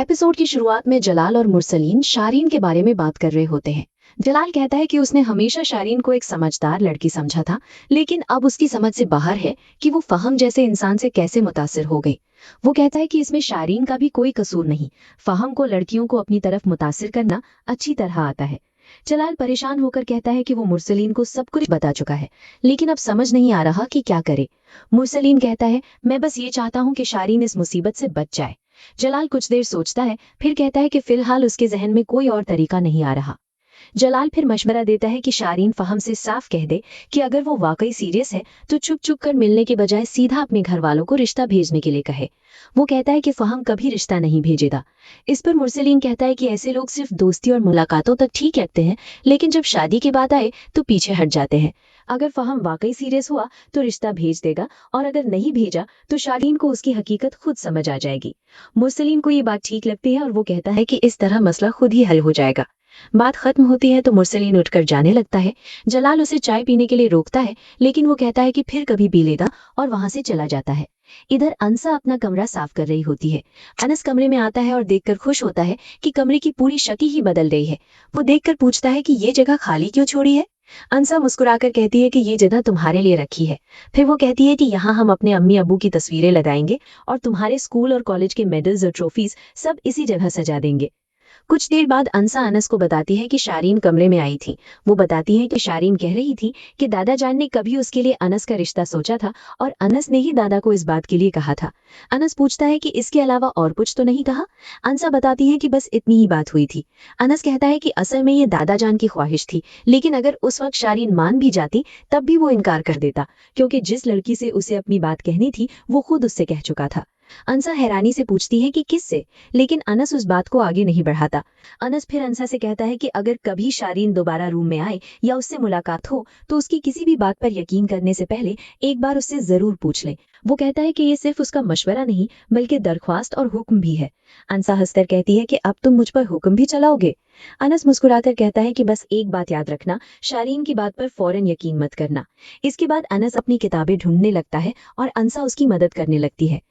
Episode की शुरुआत में जलाल और मुरसलीन शारीन के बारे में बात कर रहे होते हैं। जलाल कहता है कि उसने हमेशा शारीन को एक समझदार लड़की समझा था, लेकिन अब उसकी समझ से बाहर है कि वो फहम जैसे इंसान से कैसे मुतासिर हो गई। वो कहता है कि इसमें शारीन का भी कोई कसूर नहीं। फहम को लड़कियों को अपनी तरफ मुतासिर करना अच्छी तरह आता है। जलाल परेशान होकर कहता है कि वो मुरसलीन को सब कुछ बता चुका है, लेकिन अब समझ नहीं आ रहा कि क्या करे। मुरसलीन कहता है, मैं बस ये चाहता हूँ कि शारीन इस मुसीबत से बच जाए। जलाल कुछ देर सोचता है, फिर कहता है कि फिलहाल उसके जहन में कोई और तरीका नहीं आ रहा। जलाल फिर मशवरा देता है कि शारीन फहम से साफ कह दे कि अगर वो वाकई सीरियस है तो चुप चुप कर मिलने के बजाय सीधा अपने घर वालों को रिश्ता भेजने के लिए कहे। वो कहता है कि फहम कभी रिश्ता नहीं भेजेगा। इस पर मुरसलीन कहता है कि ऐसे लोग सिर्फ दोस्ती और मुलाकातों तक ठीक रखते हैं, लेकिन जब शादी की बात आए तो पीछे हट जाते हैं। अगर फहम वाकई सीरियस हुआ तो रिश्ता भेज देगा, और अगर नहीं भेजा तो शारीन को उसकी हकीकत खुद समझ आ जाएगी। मुरसलीन को ये बात ठीक लगती है और वो कहता है कि इस तरह मसला खुद ही हल हो जाएगा। बात खत्म होती है तो मुरसलीन उठकर जाने लगता है। जलाल उसे चाय पीने के लिए रोकता है, लेकिन वो कहता है कि फिर कभी पी लेगा और वहां से चला जाता है। इधर अंसा अपना कमरा साफ कर रही होती है। अनस कमरे में आता है और देखकर खुश होता है कि कमरे की पूरी शक्ल ही बदल गई है। वो देखकर पूछता है कि ये जगह खाली क्यों छोड़ी है। अंसा मुस्कुराकर कहती है कि ये जगह तुम्हारे लिए रखी है। फिर वो कहती है कि यहाँ हम अपने अम्मी अब्बू की तस्वीरें लगाएंगे और तुम्हारे स्कूल और कॉलेज के मेडल्स और ट्रॉफीज सब इसी जगह सजा देंगे। कुछ देर बाद अंसा अनस को बताती है कि शारीन कमरे में आई थी। वो बताती है कि शारीन कह रही थी कि दादा जान ने कभी उसके लिए अनस का रिश्ता सोचा था और अनस ने ही दादा को इस बात के लिए कहा था। अनस पूछता है कि इसके अलावा और कुछ तो नहीं कहा। अंसा बताती है कि बस इतनी ही बात हुई थी। अनस कहता है कि असल में ये दादा जान की ख्वाहिश थी, लेकिन अगर उस वक्त शारीन मान भी जाती तब भी वो इनकार कर देता, क्योंकि जिस लड़की से उसे अपनी बात कहनी थी वो खुद उससे कह चुका था। अंसा हैरानी से पूछती है कि किससे, लेकिन अनस उस बात को आगे नहीं बढ़ाता। अनस फिर अंसा से कहता है कि अगर कभी शारीन दोबारा रूम में आए या उससे मुलाकात हो तो उसकी किसी भी बात पर यकीन करने से पहले एक बार उससे जरूर पूछ ले। वो कहता है कि ये सिर्फ उसका मशवरा नहीं बल्कि दरख्वास्त और हुक्म भी है। अंसा हंसकर कहती है कि अब तुम मुझ पर हुक्म भी चलाओगे। अनस मुस्कुराकर कहता है कि बस एक बात याद रखना, शारीन की बात पर फौरन यकीन मत करना। इसके बाद अनस अपनी किताबें ढूंढने लगता है और अंसा उसकी मदद करने लगती है।